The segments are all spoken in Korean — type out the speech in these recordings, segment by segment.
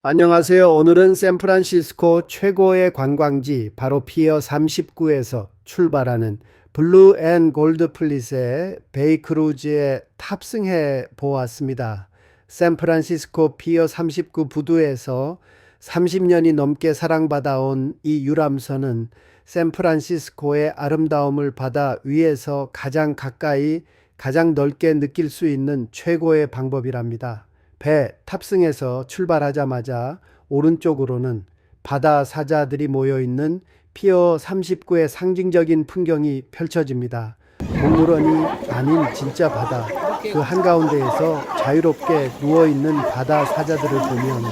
안녕하세요. 오늘은 샌프란시스코 최고의 관광지 바로 피어 39에서 출발하는 블루 앤 골드 플릿의 베이 크루즈에 탑승해 보았습니다. 샌프란시스코 피어 39 부두에서 30년이 넘게 사랑받아온 이 유람선은 샌프란시스코의 아름다움을 바다 위에서 가장 가까이 가장 넓게 느낄 수 있는 최고의 방법이랍니다. 배 탑승해서 출발하자마자 오른쪽으로는 바다 사자들이 모여있는 피어 39의 상징적인 풍경이 펼쳐집니다. 동물원이 아닌 진짜 바다, 그 한가운데에서 자유롭게 누워있는 바다 사자들을 보면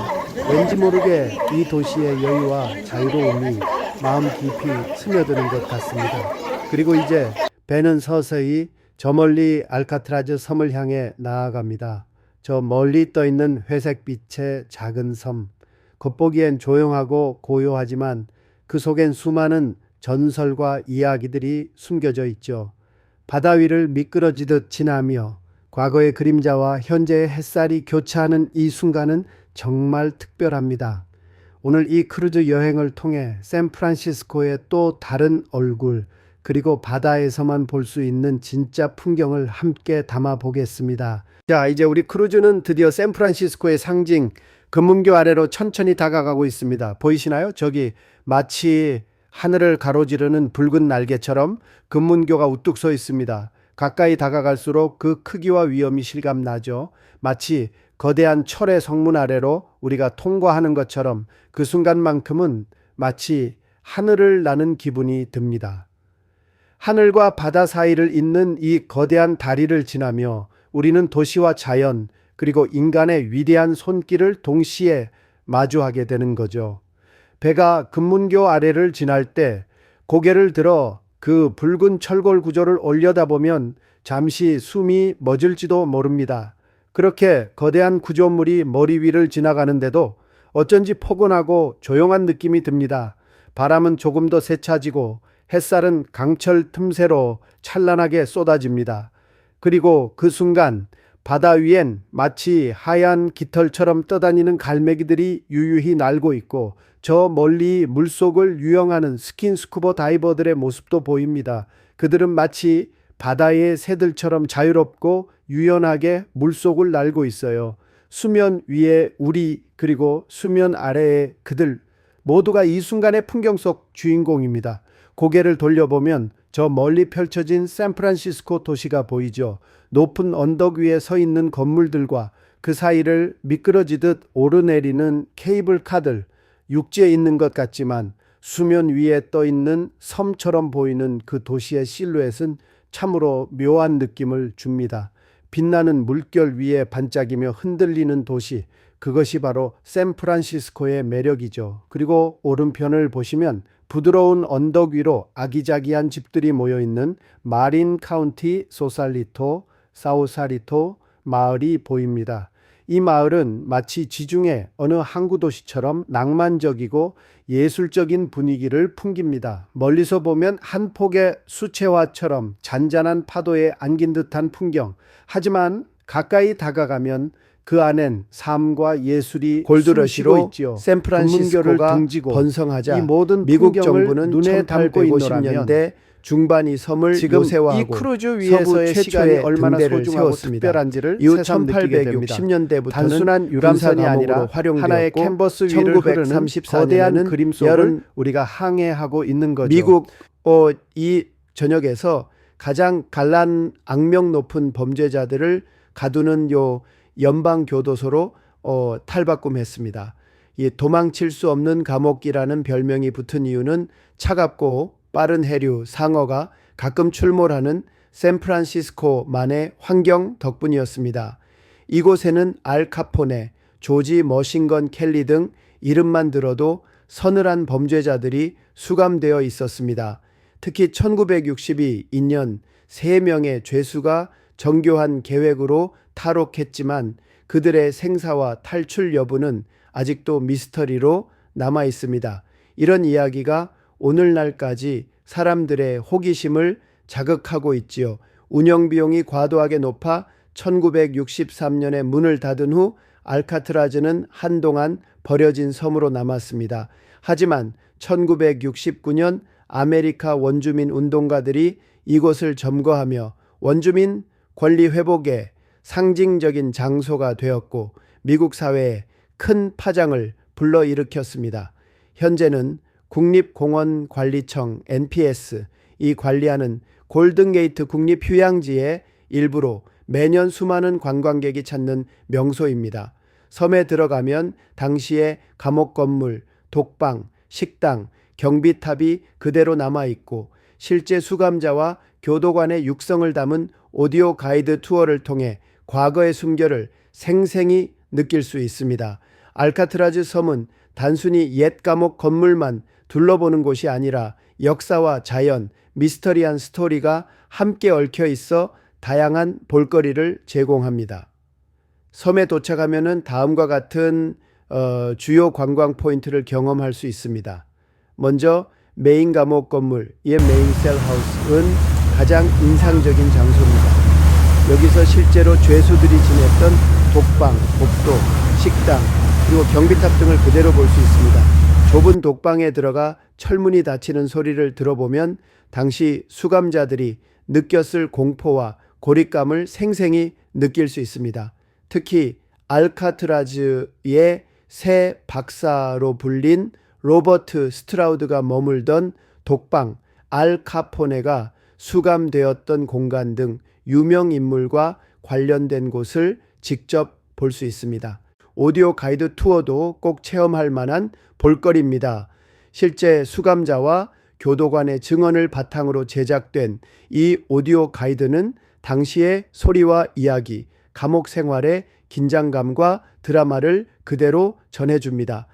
왠지 모르게 이 도시의 여유와 자유로움이 마음 깊이 스며드는 것 같습니다. 그리고 이제 배는 서서히 저 멀리 알카트라즈 섬을 향해 나아갑니다. 저 멀리 떠있는 회색빛의 작은 섬, 겉보기엔 조용하고 고요하지만 그 속엔 수많은 전설과 이야기들이 숨겨져 있죠. 바다 위를 미끄러지듯 지나며 과거의 그림자와 현재의 햇살이 교차하는 이 순간은 정말 특별합니다. 오늘 이 크루즈 여행을 통해 샌프란시스코의 또 다른 얼굴, 그리고 바다에서만 볼 수 있는 진짜 풍경을 함께 담아 보겠습니다. 자, 이제 우리 크루즈는 드디어 샌프란시스코의 상징 금문교 아래로 천천히 다가가고 있습니다. 보이시나요? 저기 마치 하늘을 가로지르는 붉은 날개처럼 금문교가 우뚝 서 있습니다. 가까이 다가갈수록 그 크기와 위험이 실감나죠. 마치 거대한 철의 성문 아래로 우리가 통과하는 것처럼 그 순간만큼은 마치 하늘을 나는 기분이 듭니다. 하늘과 바다 사이를 잇는 이 거대한 다리를 지나며 우리는 도시와 자연, 그리고 인간의 위대한 손길을 동시에 마주하게 되는 거죠. 배가 금문교 아래를 지날 때 고개를 들어 그 붉은 철골 구조를 올려다보면 잠시 숨이 멎을지도 모릅니다. 그렇게 거대한 구조물이 머리 위를 지나가는데도 어쩐지 포근하고 조용한 느낌이 듭니다. 바람은 조금 더 세차지고 햇살은 강철 틈새로 찬란하게 쏟아집니다. 그리고 그 순간 바다 위엔 마치 하얀 깃털처럼 떠다니는 갈매기들이 유유히 날고 있고 저 멀리 물속을 유영하는 스킨스쿠버 다이버들의 모습도 보입니다. 그들은 마치 바다의 새들처럼 자유롭고 유연하게 물속을 날고 있어요. 수면 위에 우리, 그리고 수면 아래에 그들 모두가 이 순간의 풍경 속 주인공입니다. 고개를 돌려보면 저 멀리 펼쳐진 샌프란시스코 도시가 보이죠. 높은 언덕 위에 서 있는 건물들과 그 사이를 미끄러지듯 오르내리는 케이블카들, 육지에 있는 것 같지만 수면 위에 떠 있는 섬처럼 보이는 그 도시의 실루엣은 참으로 묘한 느낌을 줍니다. 빛나는 물결 위에 반짝이며 흔들리는 도시, 그것이 바로 샌프란시스코의 매력이죠. 그리고 오른편을 보시면 부드러운 언덕 위로 아기자기한 집들이 모여있는 마린 카운티 소살리토, 사우사리토 마을이 보입니다. 이 마을은 마치 지중해 어느 항구 도시처럼 낭만적이고 예술적인 분위기를 풍깁니다. 멀리서 보면 한 폭의 수채화처럼 잔잔한 파도에 안긴 듯한 풍경. 하지만 가까이 다가가면 그 안엔 삶과 예술이 골드러시로 샌프란시스코가 등지고 번성하자 이 모든 미국 정부는 눈에 담고 1850년대 중반 이 섬을 지금 이 크루즈 위에서의 시간이 얼마나 소중하고 특별한지를 이후 1860년대부터는 단순한 유람선이 아니라 하나의 캔버스 위를 흐르는 거대한 그림 속을 우리가 항해하고 있는 거죠. 미국 이 전역에서 가장 갈란 악명 높은 범죄자들을 가두는 요 연방교도소로 탈바꿈했습니다. 이 도망칠 수 없는 감옥이라는 별명이 붙은 이유는 차갑고 빠른 해류 상어가 가끔 출몰하는 샌프란시스코만의 환경 덕분이었습니다. 이곳에는 알 카포네, 조지 머신건 켈리 등 이름만 들어도 서늘한 범죄자들이 수감되어 있었습니다. 특히 1962년 3명의 죄수가 정교한 계획으로 탈옥했지만 그들의 생사와 탈출 여부는 아직도 미스터리로 남아 있습니다. 이런 이야기가 오늘날까지 사람들의 호기심을 자극하고 있지요. 운영비용이 과도하게 높아 1963년에 문을 닫은 후 알카트라즈는 한동안 버려진 섬으로 남았습니다. 하지만 1969년 아메리카 원주민 운동가들이 이곳을 점거하며 원주민 권리 회복의 상징적인 장소가 되었고 미국 사회에 큰 파장을 불러일으켰습니다. 현재는 국립공원관리청 NPS 이 관리하는 골든게이트 국립휴양지의 일부로 매년 수많은 관광객이 찾는 명소입니다. 섬에 들어가면 당시의 감옥 건물, 독방, 식당, 경비탑이 그대로 남아있고 실제 수감자와 교도관의 육성을 담은 오디오 가이드 투어를 통해 과거의 숨결을 생생히 느낄 수 있습니다. 알카트라즈 섬은 단순히 옛 감옥 건물만 둘러보는 곳이 아니라 역사와 자연, 미스터리한 스토리가 함께 얽혀 있어 다양한 볼거리를 제공합니다. 섬에 도착하면 다음과 같은 주요 관광 포인트를 경험할 수 있습니다. 먼저 메인 감옥 건물, 메인 셀 하우스는 가장 인상적인 장소입니다. 여기서 실제로 죄수들이 지냈던 독방, 복도, 식당, 그리고 경비탑 등을 그대로 볼 수 있습니다. 좁은 독방에 들어가 철문이 닫히는 소리를 들어보면 당시 수감자들이 느꼈을 공포와 고립감을 생생히 느낄 수 있습니다. 특히 알카트라즈의 새 박사로 불린 로버트 스트라우드가 머물던 독방 알 카포네가 수감되었던 공간 등 유명 인물과 관련된 곳을 직접 볼 수 있습니다. 오디오 가이드 투어도 꼭 체험할 만한 볼거리입니다. 실제 수감자와 교도관의 증언을 바탕으로 제작된 이 오디오 가이드는 당시의 소리와 이야기, 감옥 생활의 긴장감과 드라마를 그대로 전해줍니다.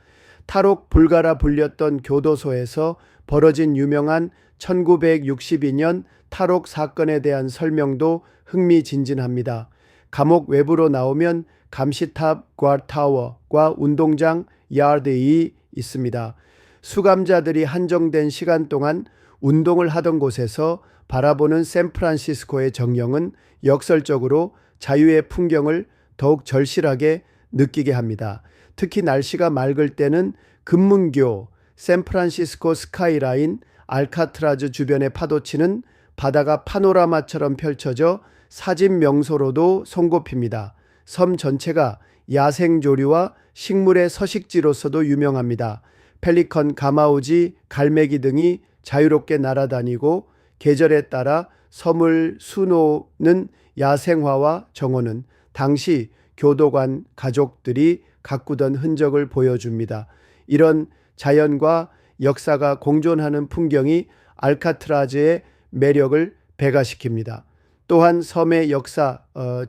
탈옥 불가라 불렸던 교도소에서 벌어진 유명한 1962년 탈옥 사건에 대한 설명도 흥미진진합니다. 감옥 외부로 나오면 감시탑 과타워과 운동장 야드이 있습니다. 수감자들이 한정된 시간 동안 운동을 하던 곳에서 바라보는 샌프란시스코의 정령은 역설적으로 자유의 풍경을 더욱 절실하게 느끼게 합니다. 특히 날씨가 맑을 때는 금문교, 샌프란시스코 스카이라인, 알카트라즈 주변의 파도치는 바다가 파노라마처럼 펼쳐져 사진 명소로도 손꼽힙니다. 섬 전체가 야생조류와 식물의 서식지로서도 유명합니다. 펠리컨, 가마우지, 갈매기 등이 자유롭게 날아다니고 계절에 따라 섬을 수놓는 야생화와 정원은 당시 교도관 가족들이 가꾸던 흔적을 보여줍니다. 이런 자연과 역사가 공존하는 풍경이 알카트라즈의 매력을 배가시킵니다. 또한 섬의 역사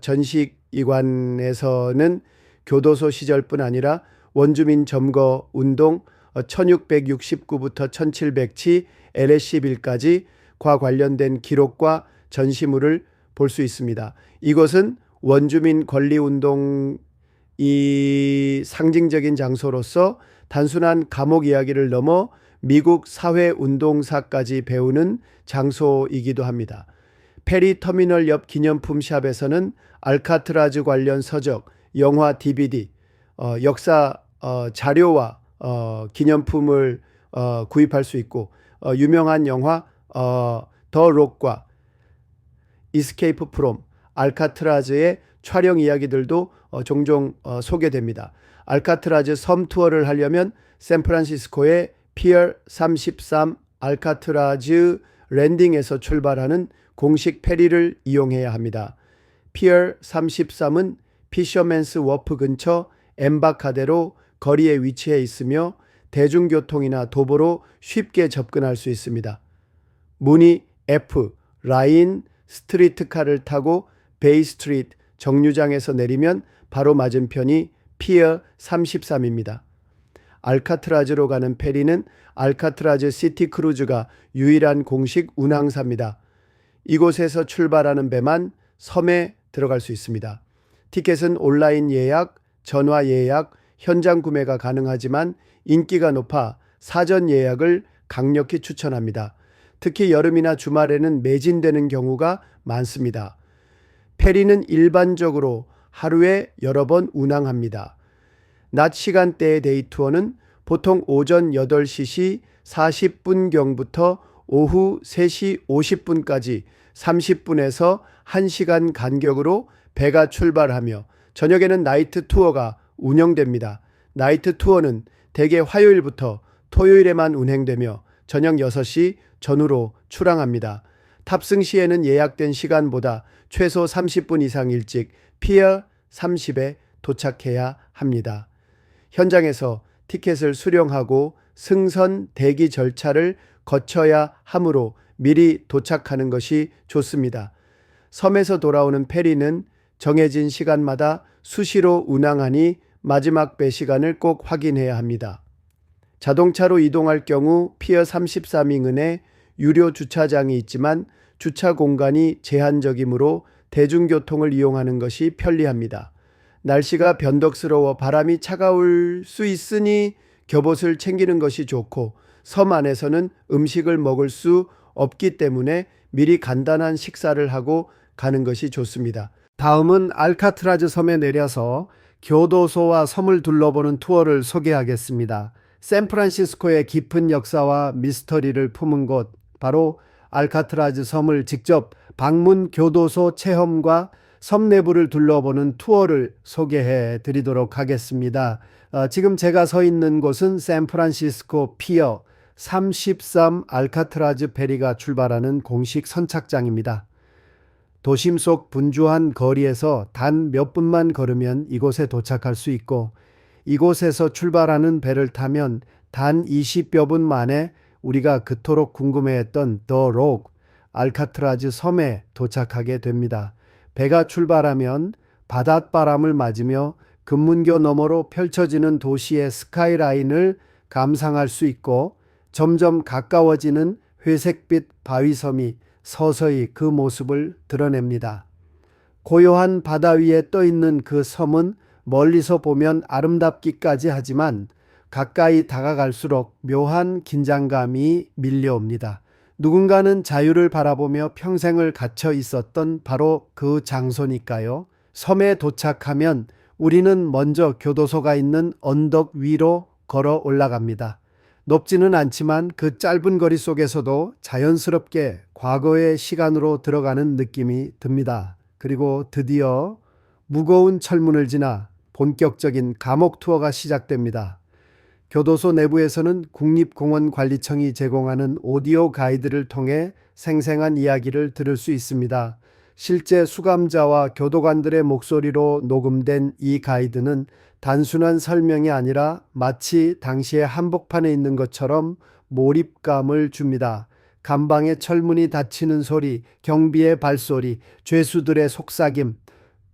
전시기관에서는 교도소 시절뿐 아니라 원주민 점거 운동 1669부터 1707 LSC 빌까지 과 관련된 기록과 전시물을 볼 수 있습니다. 이곳은 원주민 권리운동 이 상징적인 장소로서 단순한 감옥 이야기를 넘어 미국 사회운동사까지 배우는 장소이기도 합니다. 페리 터미널 옆 기념품 샵에서는 알카트라즈 관련 서적, 영화 DVD, 역사 자료와 기념품을 구입할 수 있고 유명한 영화 더 록과 이스케이프 프롬 알카트라즈의 촬영 이야기들도 종종 소개됩니다. 알카트라즈 섬 투어를 하려면 샌프란시스코의 피어 33 알카트라즈 랜딩에서 출발하는 공식 페리를 이용해야 합니다. 피어 33은 피셔맨스 워프 근처 엠바카데로 거리에 위치해 있으며 대중교통이나 도보로 쉽게 접근할 수 있습니다. 문이 F, 라인 스트리트카를 타고 베이 스트리트 정류장에서 내리면 바로 맞은편이 피어 33입니다. 알카트라즈로 가는 페리는 알카트라즈 시티 크루즈가 유일한 공식 운항사입니다. 이곳에서 출발하는 배만 섬에 들어갈 수 있습니다. 티켓은 온라인 예약, 전화 예약, 현장 구매가 가능하지만 인기가 높아 사전 예약을 강력히 추천합니다. 특히 여름이나 주말에는 매진되는 경우가 많습니다. 페리는 일반적으로 하루에 여러 번 운항합니다. 낮 시간대의 데이 투어는 보통 오전 8시 40분경부터 오후 3시 50분까지 30분에서 1시간 간격으로 배가 출발하며 저녁에는 나이트 투어가 운영됩니다. 나이트 투어는 대개 화요일부터 토요일에만 운행되며 저녁 6시 전후로 출항합니다. 탑승 시에는 예약된 시간보다 최소 30분 이상 일찍 피어 30에 도착해야 합니다. 현장에서 티켓을 수령하고 승선 대기 절차를 거쳐야 하므로 미리 도착하는 것이 좋습니다. 섬에서 돌아오는 페리는 정해진 시간마다 수시로 운항하니 마지막 배 시간을 꼭 확인해야 합니다. 자동차로 이동할 경우 피어 33 인근에 유료 주차장이 있지만 주차 공간이 제한적이므로 대중교통을 이용하는 것이 편리합니다. 날씨가 변덕스러워 바람이 차가울 수 있으니 겹옷을 챙기는 것이 좋고 섬 안에서는 음식을 먹을 수 없기 때문에 미리 간단한 식사를 하고 가는 것이 좋습니다. 다음은 알카트라즈 섬에 내려서 교도소와 섬을 둘러보는 투어를 소개하겠습니다. 샌프란시스코의 깊은 역사와 미스터리를 품은 곳, 바로 알카트라즈 섬을 직접 방문 교도소 체험과 섬 내부를 둘러보는 투어를 소개해 드리도록 하겠습니다. 지금 제가 서 있는 곳은 샌프란시스코 피어 33 알카트라즈 페리가 출발하는 공식 선착장입니다. 도심 속 분주한 거리에서 단 몇 분만 걸으면 이곳에 도착할 수 있고 이곳에서 출발하는 배를 타면 단 20여 분 만에 우리가 그토록 궁금해했던 더 록, 알카트라즈 섬에 도착하게 됩니다. 배가 출발하면 바닷바람을 맞으며 금문교 너머로 펼쳐지는 도시의 스카이라인을 감상할 수 있고 점점 가까워지는 회색빛 바위섬이 서서히 그 모습을 드러냅니다. 고요한 바다 위에 떠 있는 그 섬은 멀리서 보면 아름답기까지 하지만 가까이 다가갈수록 묘한 긴장감이 밀려옵니다. 누군가는 자유를 바라보며 평생을 갇혀 있었던 바로 그 장소니까요. 섬에 도착하면 우리는 먼저 교도소가 있는 언덕 위로 걸어 올라갑니다. 높지는 않지만 그 짧은 거리 속에서도 자연스럽게 과거의 시간으로 들어가는 느낌이 듭니다. 그리고 드디어 무거운 철문을 지나 본격적인 감옥 투어가 시작됩니다. 교도소 내부에서는 국립공원관리청이 제공하는 오디오 가이드를 통해 생생한 이야기를 들을 수 있습니다. 실제 수감자와 교도관들의 목소리로 녹음된 이 가이드는 단순한 설명이 아니라 마치 당시의 한복판에 있는 것처럼 몰입감을 줍니다. 감방의 철문이 닫히는 소리, 경비의 발소리, 죄수들의 속삭임,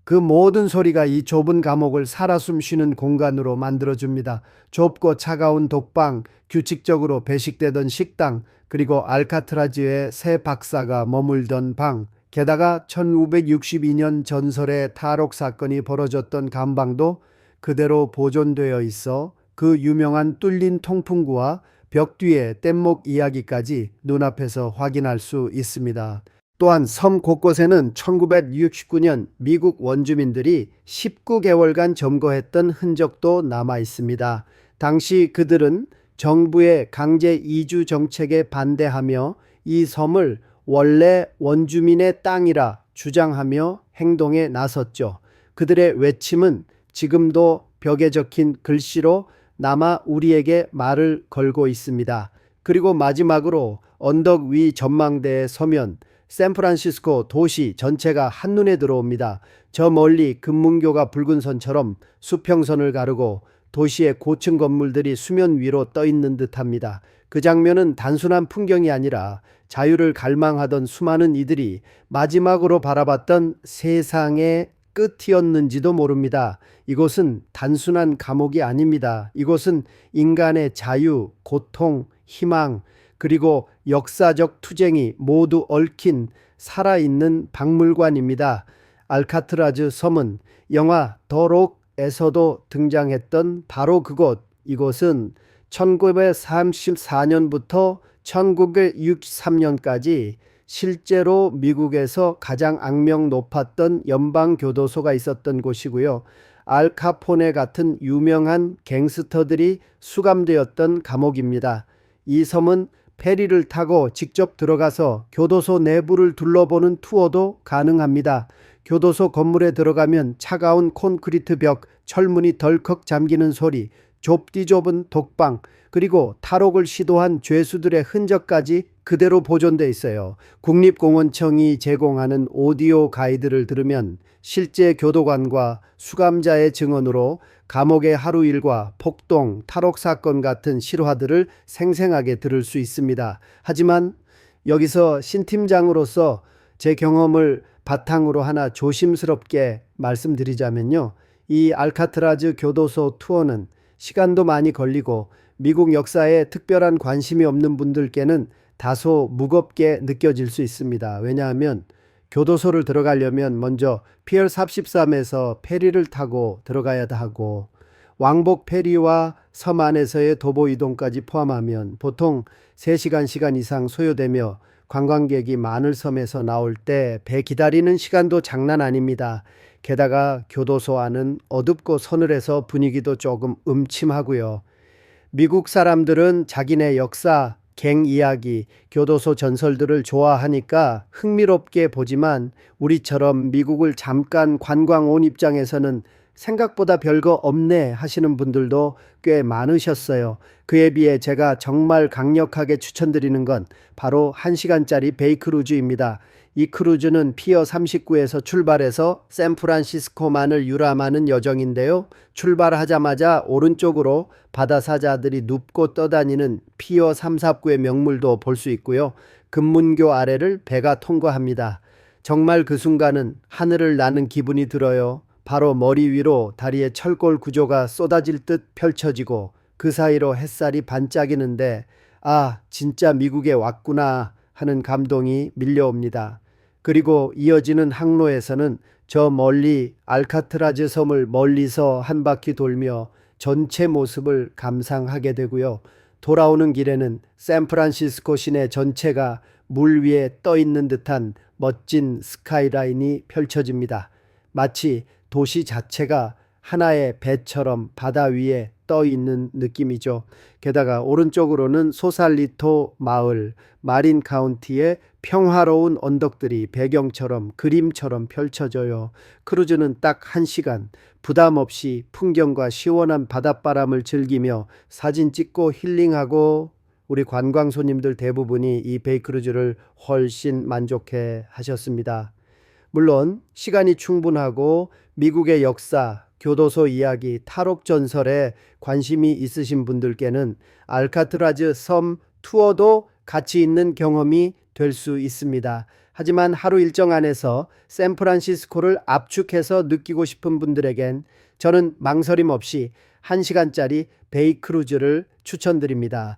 그 모든 소리가 이 좁은 감옥을 살아 숨쉬는 공간으로 만들어줍니다. 좁고 차가운 독방, 규칙적으로 배식되던 식당, 그리고 알카트라즈의 새 박사가 머물던 방, 게다가 1562년 전설의 탈옥 사건이 벌어졌던 감방도 그대로 보존되어 있어 그 유명한 뚫린 통풍구와 벽 뒤의 뗏목 이야기까지 눈앞에서 확인할 수 있습니다. 또한 섬 곳곳에는 1969년 미국 원주민들이 19개월간 점거했던 흔적도 남아 있습니다. 당시 그들은 정부의 강제 이주 정책에 반대하며 이 섬을 원래 원주민의 땅이라 주장하며 행동에 나섰죠. 그들의 외침은 지금도 벽에 적힌 글씨로 남아 우리에게 말을 걸고 있습니다. 그리고 마지막으로 언덕 위 전망대에 서면 샌프란시스코 도시 전체가 한눈에 들어옵니다. 저 멀리 금문교가 붉은 선처럼 수평선을 가르고 도시의 고층 건물들이 수면 위로 떠 있는 듯합니다. 그 장면은 단순한 풍경이 아니라 자유를 갈망하던 수많은 이들이 마지막으로 바라봤던 세상의 끝이었는지도 모릅니다. 이곳은 단순한 감옥이 아닙니다. 이곳은 인간의 자유, 고통, 희망, 그리고 역사적 투쟁이 모두 얽힌 살아있는 박물관입니다. 알카트라즈 섬은 영화 더 록에서도 등장했던 바로 그곳, 이곳은 1934년부터 1963년까지 실제로 미국에서 가장 악명 높았던 연방교도소가 있었던 곳이고요. 알 카포네 같은 유명한 갱스터들이 수감되었던 감옥입니다. 이 섬은 페리를 타고 직접 들어가서 교도소 내부를 둘러보는 투어도 가능합니다. 교도소 건물에 들어가면 차가운 콘크리트 벽, 철문이 덜컥 잠기는 소리, 좁디 좁은 독방, 그리고 탈옥을 시도한 죄수들의 흔적까지 그대로 보존돼 있어요. 국립공원청이 제공하는 오디오 가이드를 들으면 실제 교도관과 수감자의 증언으로 감옥의 하루 일과 폭동, 탈옥 사건 같은 실화들을 생생하게 들을 수 있습니다. 하지만 여기서 신 팀장으로서 제 경험을 바탕으로 하나 조심스럽게 말씀드리자면요. 이 알카트라즈 교도소 투어는 시간도 많이 걸리고 미국 역사에 특별한 관심이 없는 분들께는 다소 무겁게 느껴질 수 있습니다. 왜냐하면 교도소를 들어가려면 먼저 피어 43에서 페리를 타고 들어가야 하고 왕복 페리와 섬 안에서의 도보 이동까지 포함하면 보통 3시간 이상 소요되며 관광객이 많을 섬에서 나올 때 배 기다리는 시간도 장난 아닙니다. 게다가 교도소 안은 어둡고 서늘해서 분위기도 조금 음침하고요. 미국 사람들은 자기네 역사, 갱 이야기, 교도소 전설들을 좋아하니까 흥미롭게 보지만 우리처럼 미국을 잠깐 관광 온 입장에서는 생각보다 별거 없네 하시는 분들도 꽤 많으셨어요. 그에 비해 제가 정말 강력하게 추천드리는 건 바로 1시간짜리 베이 크루즈입니다. 이 크루즈는 피어 39에서 출발해서 샌프란시스코만을 유람하는 여정인데요. 출발하자마자 오른쪽으로 바다사자들이 눕고 떠다니는 피어 349의 명물도 볼 수 있고요. 금문교 아래를 배가 통과합니다. 정말 그 순간은 하늘을 나는 기분이 들어요. 바로 머리 위로 다리의 철골 구조가 쏟아질 듯 펼쳐지고 그 사이로 햇살이 반짝이는데 아, 진짜 미국에 왔구나 하는 감동이 밀려옵니다. 그리고 이어지는 항로에서는 저 멀리 알카트라즈 섬을 멀리서 한 바퀴 돌며 전체 모습을 감상하게 되고요. 돌아오는 길에는 샌프란시스코 시내 전체가 물 위에 떠 있는 듯한 멋진 스카이라인이 펼쳐집니다. 마치 도시 자체가 하나의 배처럼 바다 위에 떠 있는 느낌이죠. 게다가 오른쪽으로는 소살리토 마을, 마린 카운티의 평화로운 언덕들이 배경처럼 그림처럼 펼쳐져요. 크루즈는 딱 1시간 부담 없이 풍경과 시원한 바닷바람을 즐기며 사진 찍고 힐링하고 우리 관광 손님들 대부분이 이 베이크루즈를 훨씬 만족해 하셨습니다. 물론 시간이 충분하고 미국의 역사, 교도소 이야기, 탈옥 전설에 관심이 있으신 분들께는 알카트라즈 섬 투어도 가치 있는 경험이 될 수 있습니다. 하지만 하루 일정 안에서 샌프란시스코를 압축해서 느끼고 싶은 분들에겐 저는 망설임 없이 1시간짜리 베이 크루즈를 추천드립니다.